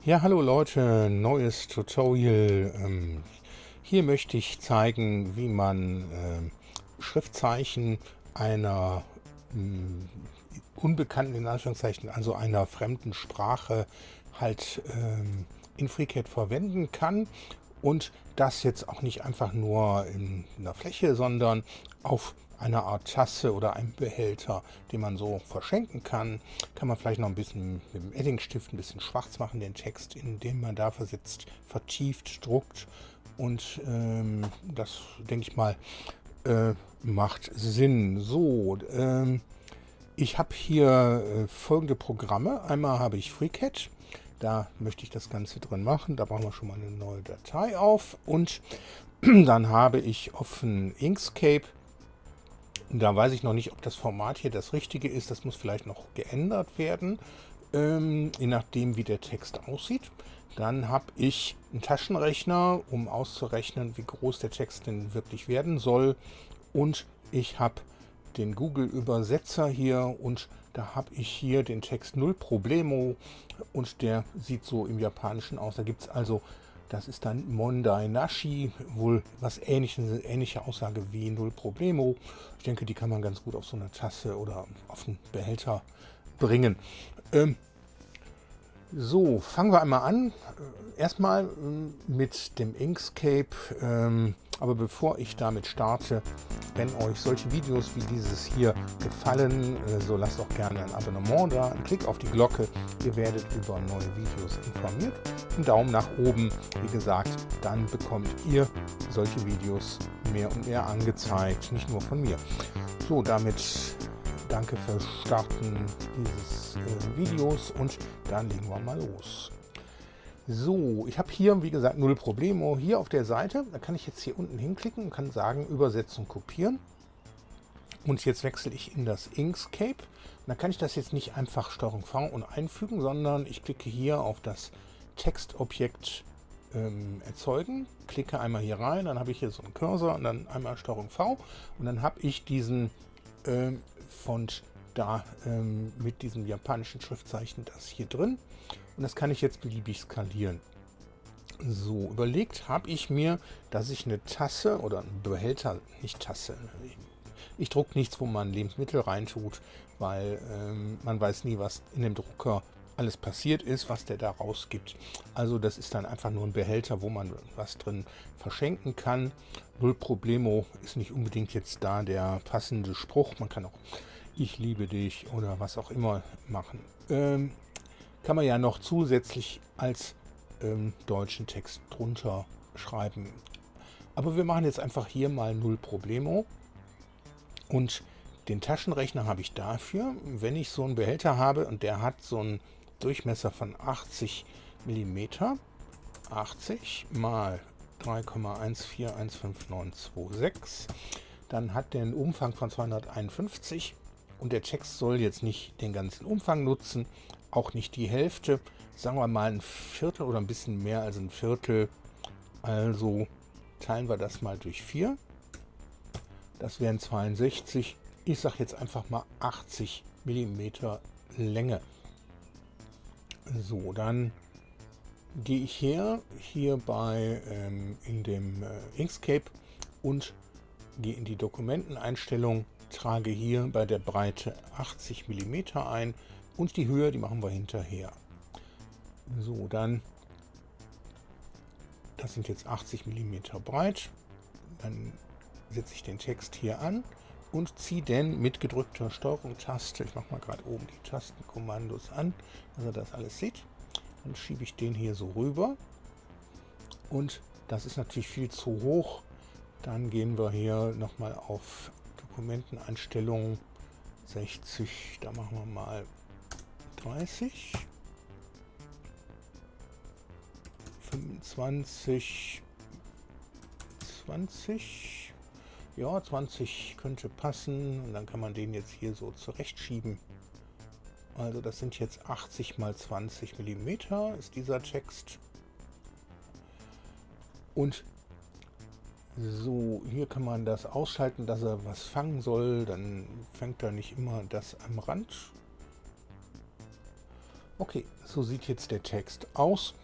Ja, hallo Leute, neues Tutorial. Hier möchte ich zeigen, wie man Schriftzeichen einer unbekannten, in Anführungszeichen, also einer fremden Sprache halt in FreeCAD verwenden kann und das jetzt auch nicht einfach nur in einer Fläche, sondern auf einer Art Tasse oder einem Behälter, den man so verschenken kann. Kann man vielleicht noch ein bisschen mit dem Eddingstift ein bisschen schwarz machen, den Text, indem man da versetzt, vertieft, druckt. Und das, denke ich mal, macht Sinn. So, ich habe hier folgende Programme. Einmal habe ich FreeCAD. Da möchte ich das Ganze drin machen. Da brauchen wir schon mal eine neue Datei auf. Und dann habe ich offen Inkscape. Da weiß ich noch nicht, ob das Format hier das richtige ist. Das muss vielleicht noch geändert werden, je nachdem, wie der Text aussieht. Dann habe ich einen Taschenrechner, um auszurechnen, wie groß der Text denn wirklich werden soll. Und ich habe den Google-Übersetzer hier und da habe ich hier den Text Null Problemo und der sieht so im Japanischen aus. Da gibt es also, das ist dann Mondai Nashi, wohl was ähnliches, ähnliche Aussage wie Null Problemo. Ich denke, die kann man ganz gut auf so eine Tasse oder auf einen Behälter bringen. Ähm, so, fangen wir einmal an. Erstmal mit dem Inkscape. Aber bevor ich damit starte, wenn euch solche Videos wie dieses hier gefallen, so lasst doch gerne ein Abonnement da, einen Klick auf die Glocke. Ihr werdet über neue Videos informiert. Einen Daumen nach oben, wie gesagt, dann bekommt ihr solche Videos mehr und mehr angezeigt, nicht nur von mir. So, damit danke fürs Starten dieses Videos und dann legen wir mal los. So, ich habe hier, wie gesagt, Null Problemo hier auf der Seite. Da kann ich jetzt hier unten hinklicken und kann sagen, Übersetzung kopieren. Und jetzt wechsle ich in das Inkscape. Und dann kann ich das jetzt nicht einfach STRG-V und einfügen, sondern ich klicke hier auf das Textobjekt erzeugen, klicke einmal hier rein, dann habe ich hier so einen Cursor und dann einmal STRG-V und dann habe ich diesen Font da mit diesem japanischen Schriftzeichen das hier drin und das kann ich jetzt beliebig skalieren. So, überlegt habe ich mir, dass ich eine Tasse oder einen Behälter, nicht Tasse, ich drucke nichts, wo man Lebensmittel reintut, weil man weiß nie, was in dem Drucker alles passiert ist, was der da rausgibt. Also das ist dann einfach nur ein Behälter, wo man was drin verschenken kann. Null Problemo ist nicht unbedingt jetzt da der passende Spruch. Man kann auch Ich liebe dich oder was auch immer machen. Kann man ja noch zusätzlich als deutschen Text drunter schreiben. Aber wir machen jetzt einfach hier mal Null Problemo. Und den Taschenrechner habe ich dafür, wenn ich so einen Behälter habe und der hat so einen Durchmesser von 80 mm, 80 mal 3,1415926, dann hat der einen Umfang von 251 und der Text soll jetzt nicht den ganzen Umfang nutzen, auch nicht die Hälfte, sagen wir mal ein Viertel oder ein bisschen mehr als ein Viertel. Also teilen wir das mal durch 4. Das wären 62. Ich sage jetzt einfach mal 80 mm Länge. So, dann gehe ich hier bei in dem Inkscape und gehe in die Dokumenteneinstellung, trage hier bei der Breite 80 mm ein und die Höhe, die machen wir hinterher. So, dann, das sind jetzt 80 mm breit. Dann setze ich den Text hier an und ziehe den mit gedrückter STRG-Taste, ich mache mal gerade oben die Tastenkommandos an, dass ihr das alles seht. Dann schiebe ich den hier so rüber und das ist natürlich viel zu hoch. Dann gehen wir hier nochmal auf Dokumenteneinstellungen 60, da machen wir mal 30, 25, 20, ja 20 könnte passen und dann kann man den jetzt hier so zurechtschieben. Also das sind jetzt 80 mal 20 mm ist dieser Text. Und so, hier kann man das ausschalten, dass er was fangen soll. Dann fängt er nicht immer das am Rand. Okay, so sieht jetzt der Text aus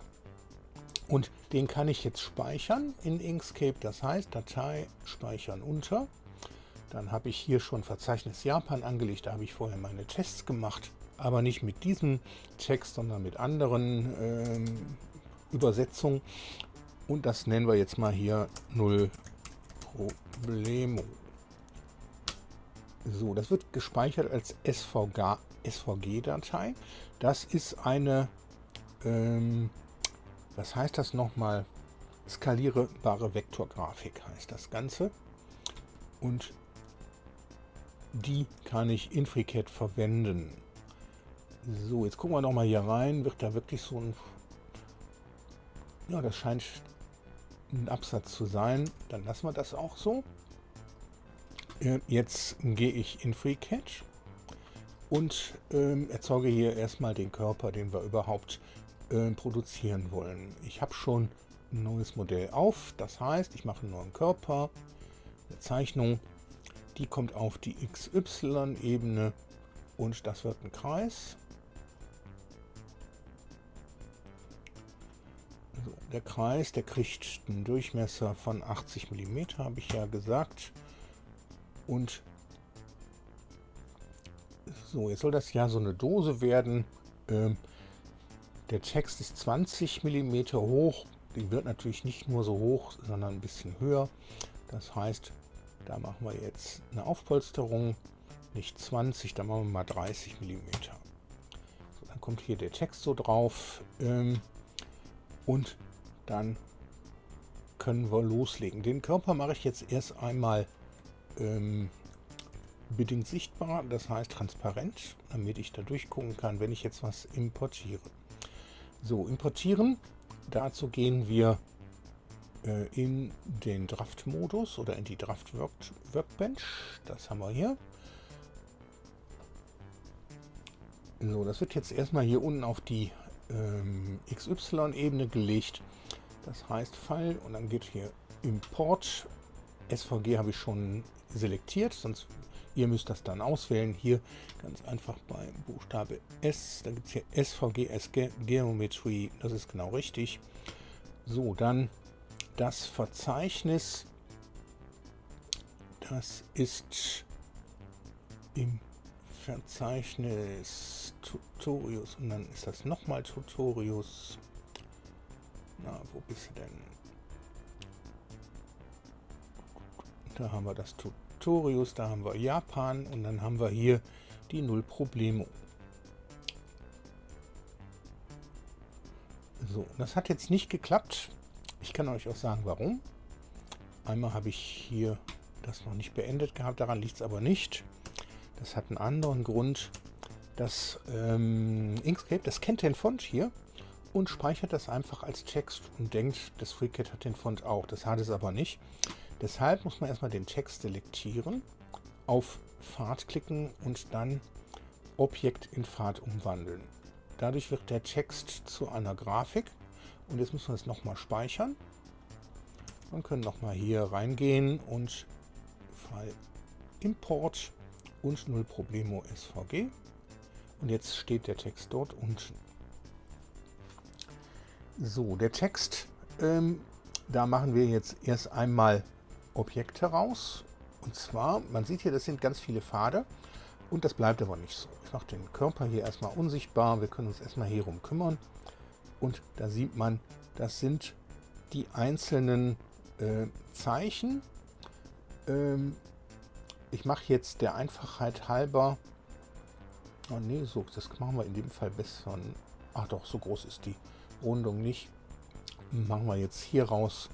und den kann ich jetzt speichern in Inkscape. Das heißt, Datei speichern unter. Dann habe ich hier schon Verzeichnis Japan angelegt. Da habe ich vorher meine Tests gemacht, aber nicht mit diesem Text, sondern mit anderen Übersetzungen. Und das nennen wir jetzt mal hier Null Problemo. So, das wird gespeichert als SVG-Datei. Das ist eine, was heißt das nochmal? Skalierbare Vektorgrafik heißt das Ganze. Und die kann ich in FreeCAD verwenden. So, jetzt gucken wir nochmal hier rein. Wird da wirklich so ein... Ja, das scheint ein Absatz zu sein. Dann lassen wir das auch so. Jetzt gehe ich in FreeCAD und erzeuge hier erstmal den Körper, den wir überhaupt produzieren wollen. Ich habe schon ein neues Modell auf. Das heißt, ich mache nur einen Körper, eine Zeichnung. Die kommt auf die XY-Ebene und das wird ein Kreis. So, der Kreis, der kriegt einen Durchmesser von 80 mm, habe ich ja gesagt. Und so, jetzt soll das ja so eine Dose werden. Der Text ist 20 mm hoch. Die wird natürlich nicht nur so hoch, sondern ein bisschen höher. Das heißt, da machen wir jetzt eine Aufpolsterung. Nicht 20, dann machen wir mal 30 mm. So, dann kommt hier der Text so drauf. Und dann können wir loslegen. Den Körper mache ich jetzt erst einmal bedingt sichtbar, das heißt transparent, damit ich da durchgucken kann, wenn ich jetzt was importiere. So, importieren. Dazu gehen wir in den Draft-Modus oder in die Draft-Workbench. Das haben wir hier. So, das wird jetzt erstmal hier unten auf die XY-Ebene gelegt. Das heißt File und dann geht hier Import. SVG habe ich schon selektiert, sonst ihr müsst das dann auswählen. Hier ganz einfach bei Buchstabe S, da gibt es hier SVG as Geometry, das ist genau richtig. So, dann das Verzeichnis, das ist im Verzeichnis Tutorius und dann ist das nochmal Tutorius. Na, wo bist du denn? Da haben wir das Tutorius, da haben wir Japan und dann haben wir hier die Null Problemo. So, das hat jetzt nicht geklappt. Ich kann euch auch sagen, warum. Einmal habe ich hier das noch nicht beendet gehabt, daran liegt es aber nicht. Das hat einen anderen Grund. Das Inkscape, das kennt den Font hier und speichert das einfach als Text und denkt, das FreeCAD hat den Font auch. Das hat es aber nicht. Deshalb muss man erstmal den Text selektieren, auf Pfad klicken und dann Objekt in Pfad umwandeln. Dadurch wird der Text zu einer Grafik und jetzt müssen wir es nochmal speichern. Wir können nochmal hier reingehen und File Import und Null Problemo SVG. Und jetzt steht der Text dort unten. So, der Text, da machen wir jetzt erst einmal Objekte raus. Und zwar, man sieht hier, das sind ganz viele Pfade und das bleibt aber nicht so. Ich mache den Körper hier erstmal unsichtbar. Wir können uns erstmal hier rum kümmern. Und da sieht man, das sind die einzelnen Zeichen. Ich mache jetzt der Einfachheit halber, oh nee, so, das machen wir in dem Fall besser. Ach doch, so groß ist die Rundung nicht. Machen wir jetzt hier raus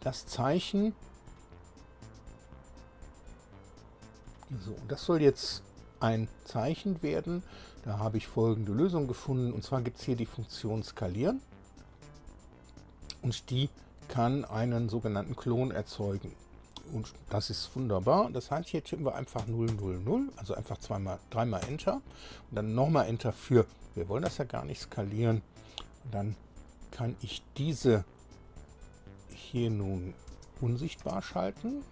das Zeichen. So, das soll jetzt ein Zeichen werden. Da habe ich folgende Lösung gefunden. Und zwar gibt es hier die Funktion skalieren. Und die kann einen sogenannten Klon erzeugen. Und das ist wunderbar. Das heißt, hier tippen wir einfach 0, 0, 0. Also einfach dreimal Enter. Und dann nochmal Enter für, wir wollen das ja gar nicht skalieren. Und dann kann ich diese hier nun unsichtbar schalten.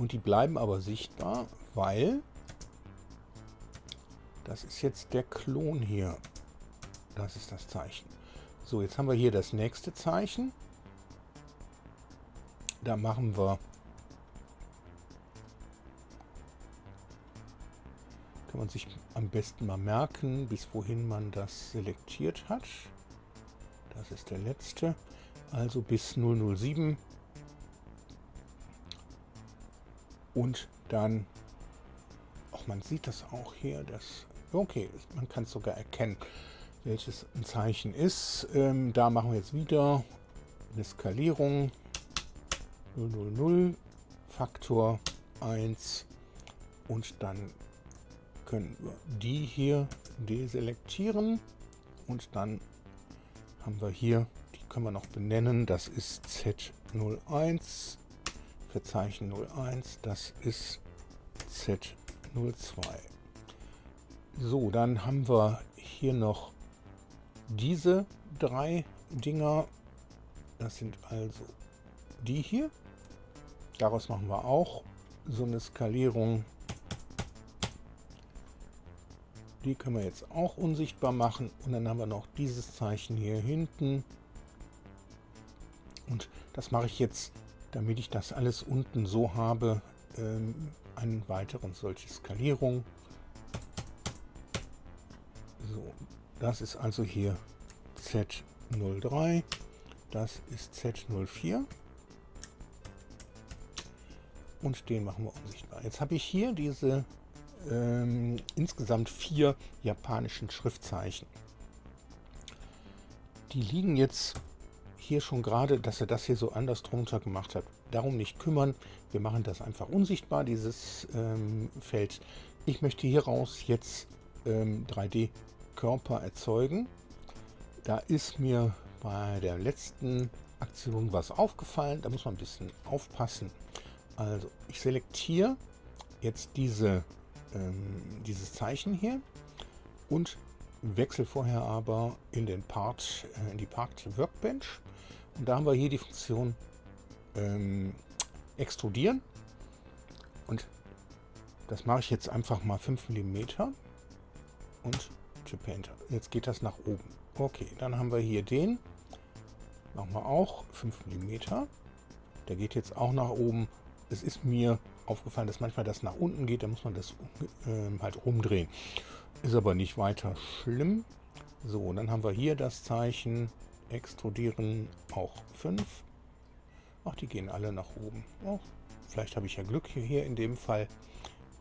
Und die bleiben aber sichtbar, weil das ist jetzt der Klon hier. Das ist das Zeichen. So, jetzt haben wir hier das nächste Zeichen. Da machen wir, kann man sich am besten mal merken, bis wohin man das selektiert hat. Das ist der letzte. Also bis 007. Und dann, auch man sieht das auch hier, das, okay, man kann es sogar erkennen, welches ein Zeichen ist. Da machen wir jetzt wieder eine Skalierung. 000, Faktor 1. Und dann können wir die hier deselektieren. Und dann haben wir hier, die können wir noch benennen, das ist Z01 für Zeichen 01, das ist Z02. So, dann haben wir hier noch diese drei Dinger, das sind also die hier. Daraus machen wir auch so eine Skalierung. Die können wir jetzt auch unsichtbar machen. Und dann haben wir noch dieses Zeichen hier hinten. Und das mache ich jetzt, damit ich das alles unten so habe, einen weiteren solche Skalierung. So, das ist also hier Z03. Das ist Z04. Und den machen wir unsichtbar. Jetzt habe ich hier diese insgesamt 4 japanischen Schriftzeichen. Die liegen jetzt hier schon gerade, dass er das hier so anders drunter gemacht hat. Darum nicht kümmern. Wir machen das einfach unsichtbar, dieses Feld. Ich möchte hieraus jetzt 3D-Körper erzeugen. Da ist mir bei der letzten Aktion was aufgefallen. Da muss man ein bisschen aufpassen. Also ich selektiere jetzt dieses Zeichen hier und wechsle vorher aber in den Part, in die Part Workbench. Und da haben wir hier die Funktion extrudieren. Und das mache ich jetzt einfach mal 5 mm und tippe Enter. Jetzt geht das nach oben. Okay, dann haben wir hier den. Machen wir auch 5 mm. Der geht jetzt auch nach oben. Es ist mir aufgefallen, dass manchmal das nach unten geht. Da muss man das halt umdrehen. Ist aber nicht weiter schlimm. So, dann haben wir hier das Zeichen extrudieren, auch 5. Ach, die gehen alle nach oben. Oh, vielleicht habe ich ja Glück hier in dem Fall.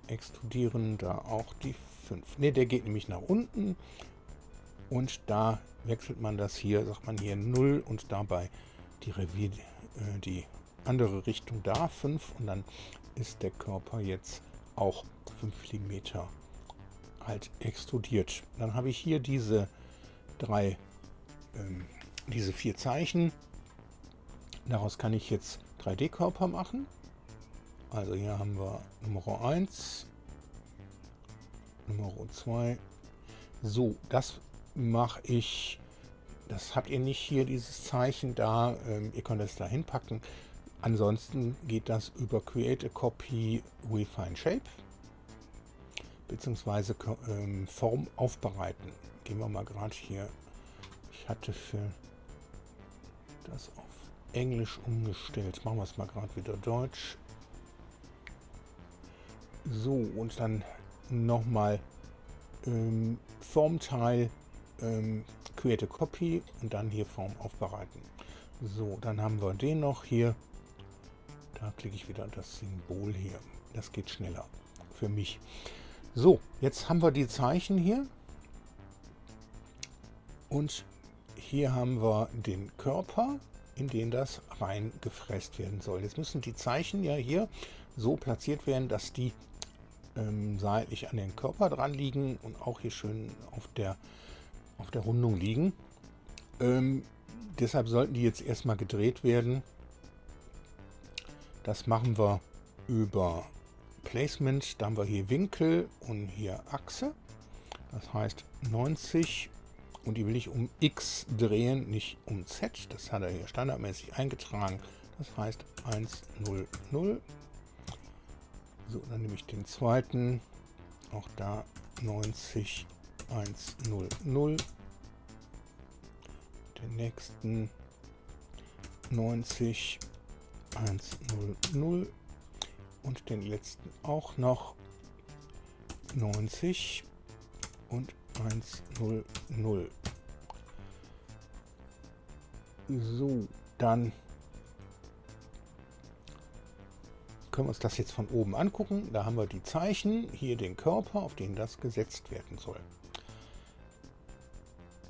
Extrudieren, da auch die 5. Ne, der geht nämlich nach unten. Und da wechselt man das hier, sagt man hier 0 und dabei die andere Richtung da 5. Und dann ist der Körper jetzt auch 5 mm halt extrudiert. Dann habe ich hier diese 4 Zeichen. Daraus kann ich jetzt 3D-Körper machen. Also hier haben wir Nummer 1, Nummer 2. So, das mache ich. Das habt ihr nicht hier, dieses Zeichen da. Ihr könnt es da hinpacken. Ansonsten geht das über Create a Copy, Refine Shape. Beziehungsweise Form aufbereiten. Gehen wir mal gerade hier. Ich hatte für das auf Englisch umgestellt. Machen wir es mal gerade wieder Deutsch. So, und dann nochmal Formteil, Create a Copy und dann hier Form aufbereiten. So, dann haben wir den noch hier. Da klicke ich wieder das Symbol hier. Das geht schneller für mich. So, jetzt haben wir die Zeichen hier. Und hier haben wir den Körper, in den das reingefräst werden soll. Jetzt müssen die Zeichen ja hier so platziert werden, dass die seitlich an den Körper dran liegen und auch hier schön auf der Rundung liegen. Deshalb sollten die jetzt erstmal gedreht werden. Das machen wir über Placement. Da haben wir hier Winkel und hier Achse. Das heißt 90. Und die will ich um X drehen, nicht um Z. Das hat er hier standardmäßig eingetragen. Das heißt 1, 0, 0. So, dann nehme ich den zweiten, auch da 90 100, den nächsten 90 100 und den letzten auch noch 90 und 100. So, dann können wir uns das jetzt von oben angucken. Da haben wir die Zeichen, hier den Körper, auf den das gesetzt werden soll.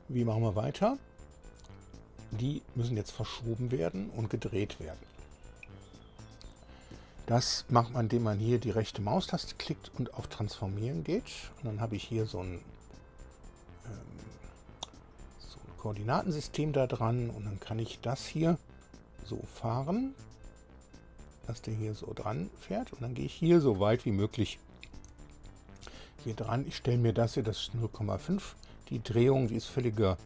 Wie machen wir weiter? Die müssen jetzt verschoben werden und gedreht werden. Das macht man, indem man hier die rechte Maustaste klickt und auf Transformieren geht. Und dann habe ich hier so ein Koordinatensystem da dran und dann kann ich das hier so fahren, dass der hier so dran fährt und dann gehe ich hier so weit wie möglich hier dran. Ich stelle mir das hier, das ist 0,5. Die Drehung, die ist völliger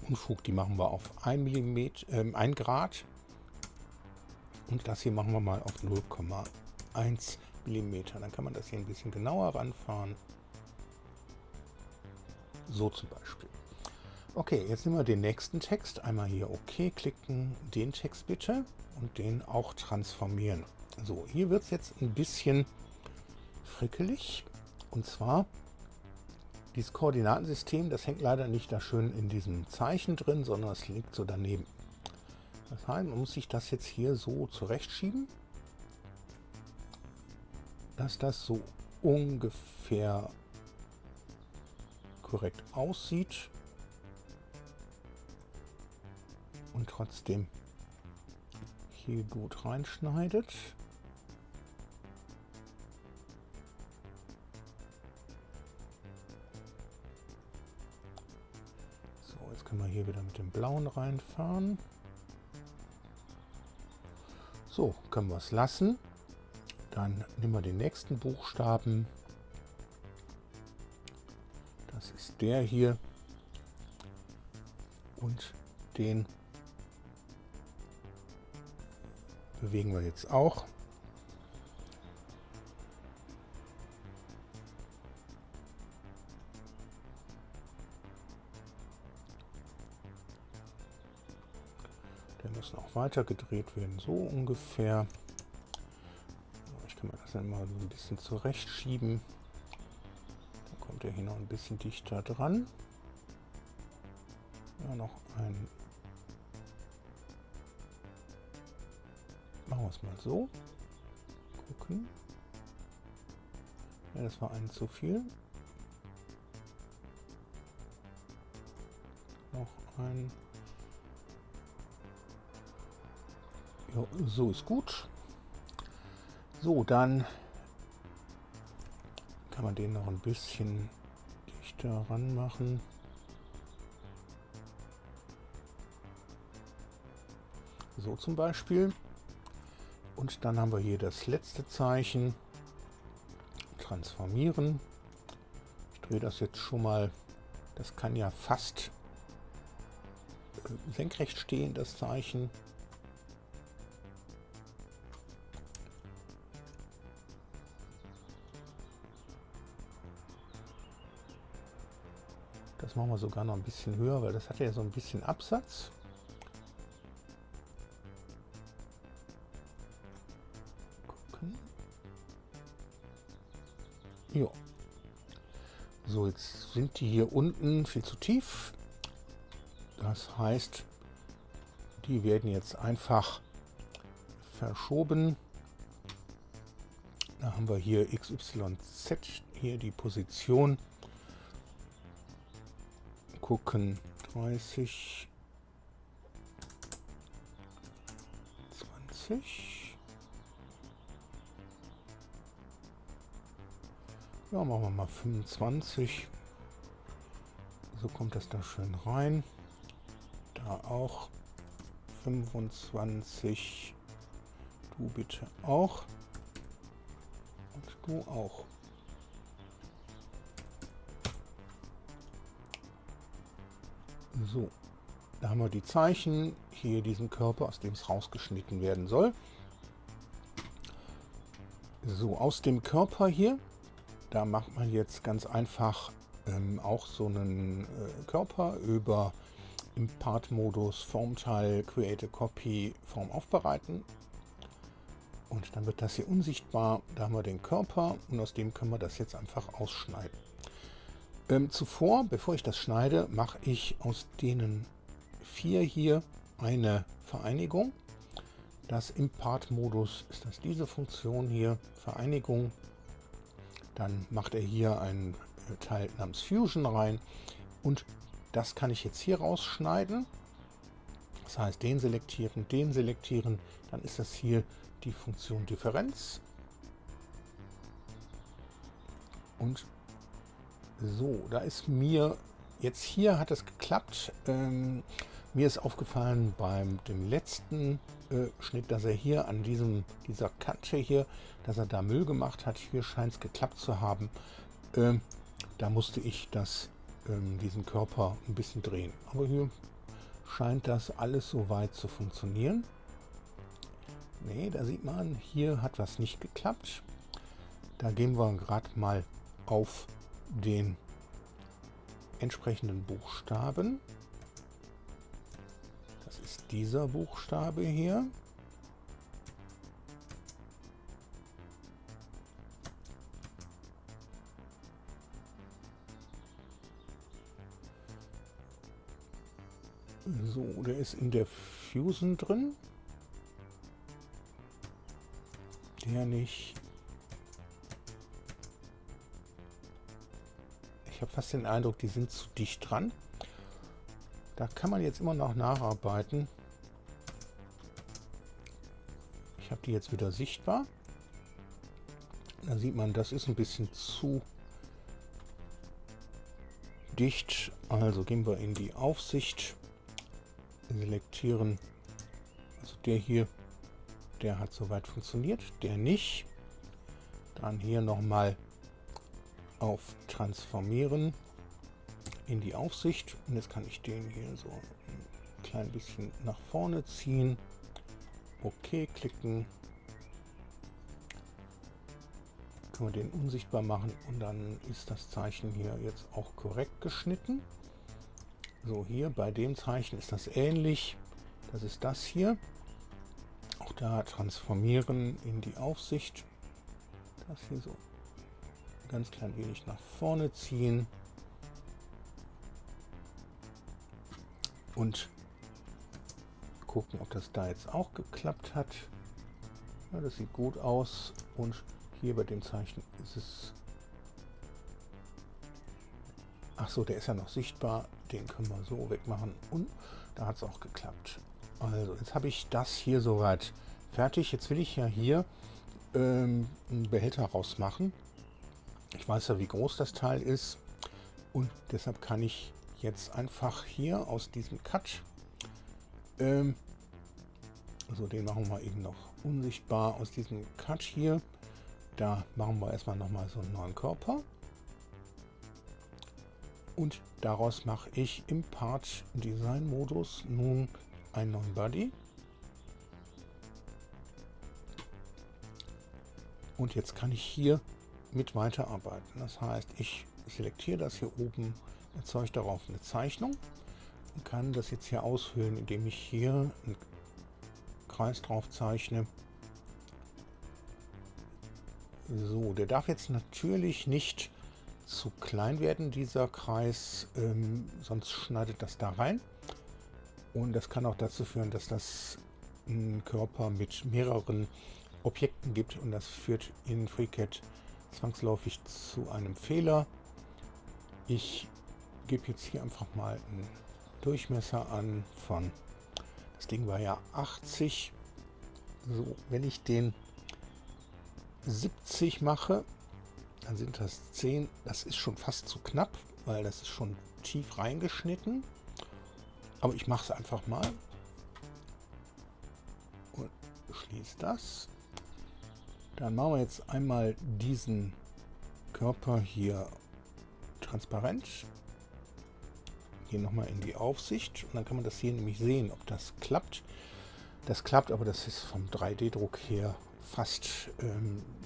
Unfug, die machen wir auf 1 Grad und das hier machen wir mal auf 0,1 mm. Dann kann man das hier ein bisschen genauer ranfahren. So zum Beispiel. Okay, jetzt nehmen wir den nächsten Text. Einmal hier OK klicken, den Text bitte und den auch transformieren. So, hier wird es jetzt ein bisschen frickelig. Und zwar, dieses Koordinatensystem, das hängt leider nicht da schön in diesem Zeichen drin, sondern es liegt so daneben. Das heißt, man muss sich das jetzt hier so zurechtschieben, dass das so ungefähr korrekt aussieht. Und trotzdem hier gut reinschneidet. So, jetzt können wir hier wieder mit dem Blauen reinfahren. So, können wir es lassen. Dann nehmen wir den nächsten Buchstaben. Das ist der hier. Und den bewegen wir jetzt auch. Der muss noch weiter gedreht werden, so ungefähr. Ich kann mir das dann mal so ein bisschen zurechtschieben. Dann kommt er hier noch ein bisschen dichter dran. Ja, noch ein. Machen wir es mal so. Gucken. Ja, das war ein zu viel. Noch ein. Ja, so ist gut. So, dann kann man den noch ein bisschen dichter ran machen. So zum Beispiel. Und dann haben wir hier das letzte Zeichen. Transformieren. Ich drehe das jetzt schon mal. Das kann ja fast senkrecht stehen, das Zeichen. Das machen wir sogar noch ein bisschen höher, weil das hat ja so ein bisschen Absatz. Ja. So, jetzt sind die hier unten viel zu tief. Das heißt, die werden jetzt einfach verschoben. Da haben wir hier XYZ, hier die Position. Gucken, 30, 20. Ja, machen wir mal 25. So kommt das da schön rein. Da auch 25. Du bitte auch. Und du auch. So, da haben wir die Zeichen. Hier diesen Körper, aus dem es rausgeschnitten werden soll. So, aus dem Körper hier, da macht man jetzt ganz einfach auch so einen Körper über im Part-Modus Formteil Create a Copy Form aufbereiten. Und dann wird das hier unsichtbar. Da haben wir den Körper und aus dem können wir das jetzt einfach ausschneiden. Zuvor, bevor ich das schneide, mache ich aus denen 4 hier eine Vereinigung. Das im Part-Modus ist das diese Funktion hier, Vereinigung. Dann macht er hier einen Teil namens Fusion rein und das kann ich jetzt hier rausschneiden. Das heißt, den selektieren, dann ist das hier die Funktion Differenz. Und so, da ist mir jetzt hier hat es geklappt. Mir ist aufgefallen beim dem letzten Schnitt, dass er hier an dieser Kante hier, dass er da Müll gemacht hat. Hier scheint es geklappt zu haben. Da musste ich diesen Körper ein bisschen drehen. Aber hier scheint das alles soweit zu funktionieren. Ne, da sieht man, hier hat was nicht geklappt. Da gehen wir gerade mal auf den entsprechenden Buchstaben. Das ist dieser Buchstabe hier. So, der ist in der Fusion drin. Der nicht. Ich habe fast den Eindruck, die sind zu dicht dran. Da kann man jetzt immer noch nacharbeiten. Ich habe die jetzt wieder sichtbar. Da sieht man, das ist ein bisschen zu dicht. Also gehen wir in die Aufsicht. Selektieren. Also der hier, der hat soweit funktioniert. Der nicht. Dann hier nochmal auf Transformieren in die Aufsicht. Und jetzt kann ich den hier so ein klein bisschen nach vorne ziehen. Okay, klicken. Können wir den unsichtbar machen und dann ist das Zeichen hier jetzt auch korrekt geschnitten. So, hier bei dem Zeichen ist das ähnlich. Das ist das hier. Auch da transformieren in die Aufsicht. Das hier so ganz klein wenig nach vorne ziehen. Und gucken, ob das da jetzt auch geklappt hat. Ja, das sieht gut aus. Und hier bei dem Zeichen ist es... Ach so, der ist ja noch sichtbar. Den können wir so wegmachen. Und da hat es auch geklappt. Also, jetzt habe ich das hier soweit fertig. Jetzt will ich ja hier einen Behälter rausmachen. Ich weiß ja, wie groß das Teil ist. Und deshalb kann ich jetzt einfach hier aus diesem Cut, also den machen wir eben noch unsichtbar, aus diesem Cut hier, da machen wir erstmal nochmal so einen neuen Körper. Und daraus mache ich im Part Design Modus nun einen neuen Body. Und jetzt kann ich hier mit weiterarbeiten. Das heißt, ich selektiere das hier oben, erzeuge darauf eine Zeichnung und kann das jetzt hier aushöhlen, indem ich hier einen Kreis drauf zeichne. So, der darf jetzt natürlich nicht zu klein werden, dieser Kreis, sonst schneidet das da rein. Und das kann auch dazu führen, dass das einen Körper mit mehreren Objekten gibt und das führt in FreeCAD zwangsläufig zu einem Fehler. Ich gebe jetzt hier einfach mal einen Durchmesser an von, das Ding war ja 80. So, wenn ich den 70 mache, dann sind das 10. Das ist schon fast zu knapp, weil das ist schon tief reingeschnitten. Aber ich mache es einfach mal und schließe das. Dann machen wir jetzt einmal diesen Körper hier transparent. Gehen nochmal in die Aufsicht und dann kann man das hier nämlich sehen, ob das klappt. Das klappt, aber das ist vom 3D-Druck her fast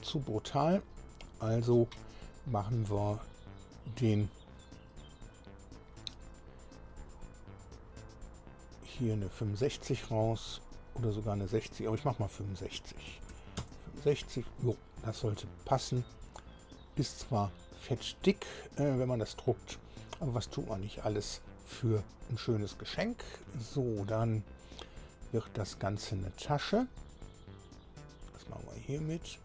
zu brutal. Also machen wir den hier eine 65 raus oder sogar eine 60, aber ich mache mal 65. 65, jo, das sollte passen. Ist zwar fettdick, wenn man das druckt, aber was tut man nicht alles für ein schönes Geschenk? So, dann wird das Ganze eine Tasche. Das machen wir hier mit.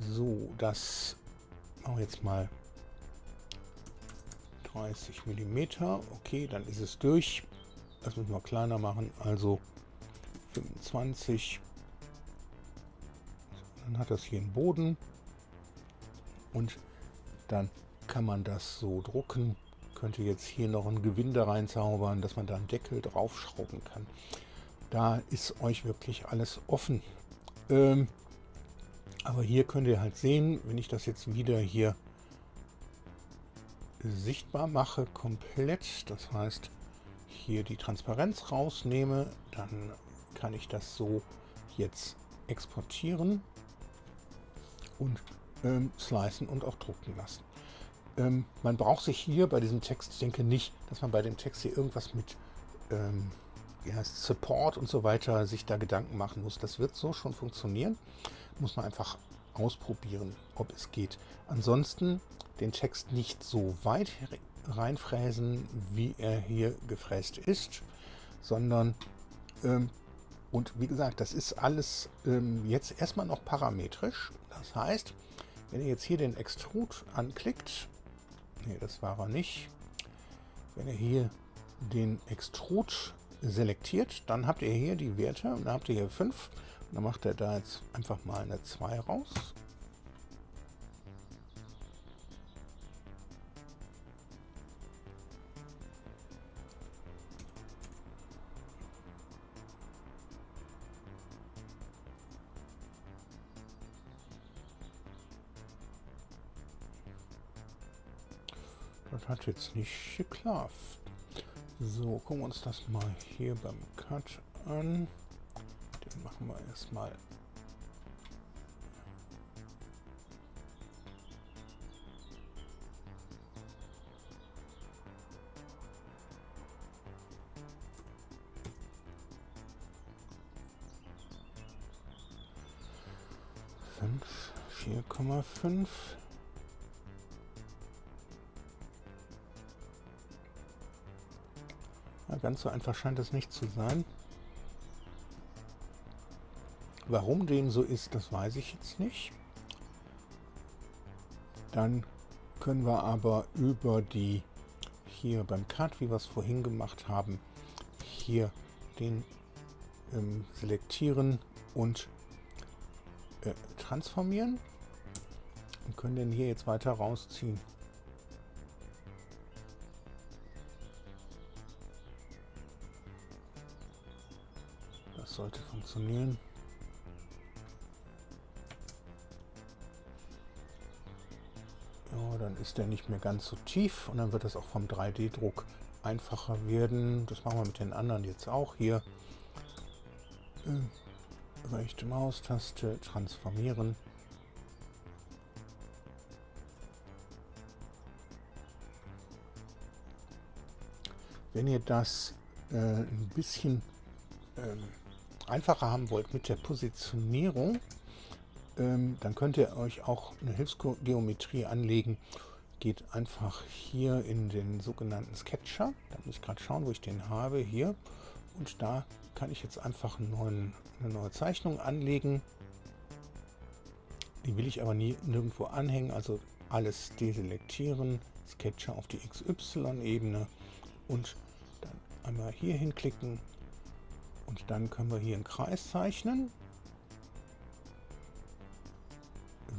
So, das machen wir jetzt mal 30 mm. Okay, dann ist es durch. Das müssen wir kleiner machen, also 25. So, dann hat das hier einen Boden und dann kann man das so drucken. Könnte jetzt hier noch ein Gewinde reinzaubern, dass man da einen Deckel draufschrauben kann. Da ist euch wirklich alles offen. Aber hier könnt ihr halt sehen, wenn ich das jetzt wieder hier sichtbar mache, komplett, das heißt hier die Transparenz rausnehme, dann kann ich das so jetzt exportieren und slicen und auch drucken lassen. Man braucht sich hier bei diesem Text, ich denke nicht, dass man bei dem Text hier irgendwas mit Support und so weiter sich da Gedanken machen muss. Das wird so schon funktionieren. Muss man einfach ausprobieren, ob es geht. Ansonsten den Text nicht so weit reinfräsen, wie er hier gefräst ist, sondern und wie gesagt, das ist alles jetzt erstmal noch parametrisch. Das heißt, wenn ihr jetzt hier den Extrude anklickt, nee, das war er nicht. Wenn ihr hier den Extrude selektiert, dann habt ihr hier die Werte und dann habt ihr hier 5. Dann macht er da jetzt einfach mal eine 2 raus. Das hat jetzt nicht geklappt. So, gucken wir uns das mal hier beim Cut an. Den machen wir erstmal. Fünf, 4,5. Ja, ganz so einfach scheint es nicht zu sein. Warum dem so ist, das weiß ich jetzt nicht. Dann können wir aber über die hier beim Cut, wie wir es vorhin gemacht haben, hier den selektieren und transformieren und können den hier jetzt weiter rausziehen. Das sollte funktionieren. Ja, dann ist der nicht mehr ganz so tief und dann wird es auch vom 3D-Druck einfacher werden. Das machen wir mit den anderen jetzt auch hier. Rechte Maustaste, transformieren. Wenn ihr das ein bisschen einfacher haben wollt mit der Positionierung, dann könnt ihr euch auch eine Hilfsgeometrie anlegen. Geht einfach hier in den sogenannten Sketcher. Da muss ich gerade schauen, wo ich den habe. Hier. Und da kann ich jetzt einfach eine neue Zeichnung anlegen. Die will ich aber nirgendwo anhängen. Also alles deselektieren. Sketcher auf die XY-Ebene. Und dann einmal hier hinklicken. Und dann können wir hier einen Kreis zeichnen.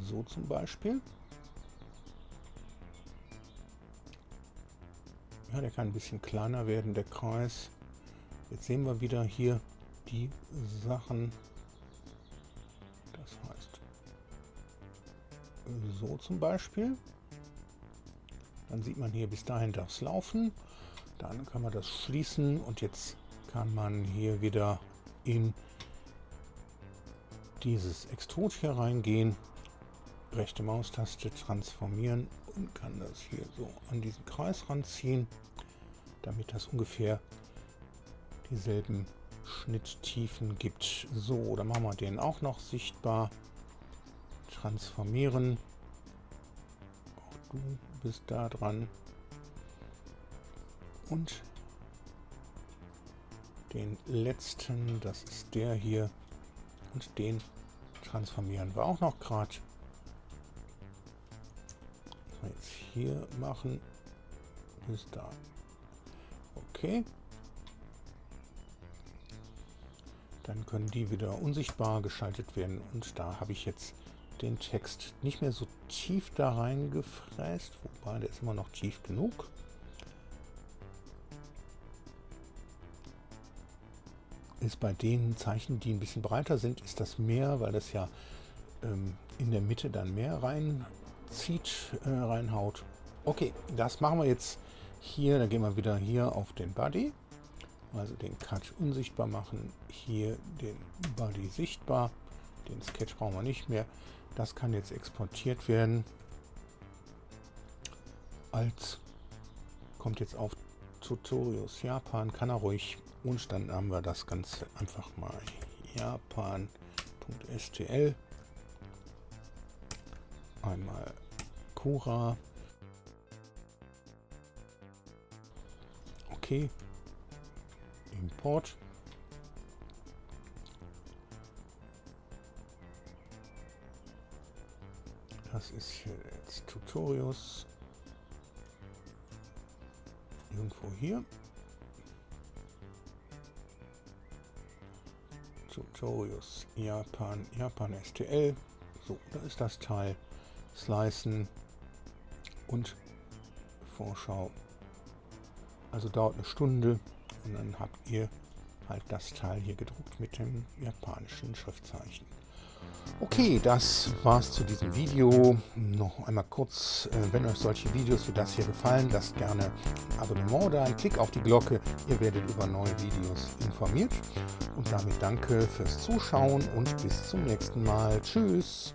So zum Beispiel. Ja, der kann ein bisschen kleiner werden, der Kreis. Jetzt sehen wir wieder hier die Sachen. Das heißt, so zum Beispiel. Dann sieht man hier, bis dahin darf es laufen. Dann kann man das schließen und jetzt kann man hier wieder in dieses Extrud hier reingehen, rechte Maustaste transformieren und kann das hier so an diesen Kreis ranziehen, damit das ungefähr dieselben Schnitttiefen gibt. So, dann machen wir den auch noch sichtbar. Transformieren. Auch du bist da dran. Und den letzten, das ist der hier. Und den transformieren wir auch noch gerade. Jetzt hier machen. Bis da. Okay. Dann können die wieder unsichtbar geschaltet werden. Und da habe ich jetzt den Text nicht mehr so tief da reingefräst. Wobei, der ist immer noch tief genug. Ist bei den Zeichen, die ein bisschen breiter sind, ist das mehr, weil das ja in der Mitte dann mehr reinzieht, reinhaut. Okay, das machen wir jetzt hier. Dann gehen wir wieder hier auf den Body. Also den Cut unsichtbar machen. Hier den Body sichtbar. Den Sketch brauchen wir nicht mehr. Das kann jetzt exportiert werden. Als kommt jetzt auf Tutorials Japan, kann er ruhig. Und dann haben wir das Ganze einfach mal japan.stl. Einmal Cura. Okay. Import. Das ist hier jetzt Tutorials. Irgendwo hier. Tutorials Japan STL. So, da ist das Teil. Slicen und Vorschau. Also dauert eine Stunde und dann habt ihr halt das Teil hier gedruckt mit dem japanischen Schriftzeichen. Okay, das war's zu diesem Video. Noch einmal kurz, wenn euch solche Videos wie das hier gefallen, lasst gerne ein Abonnement da, einen Klick auf die Glocke. Ihr werdet über neue Videos informiert. Und damit danke fürs Zuschauen und bis zum nächsten Mal. Tschüss!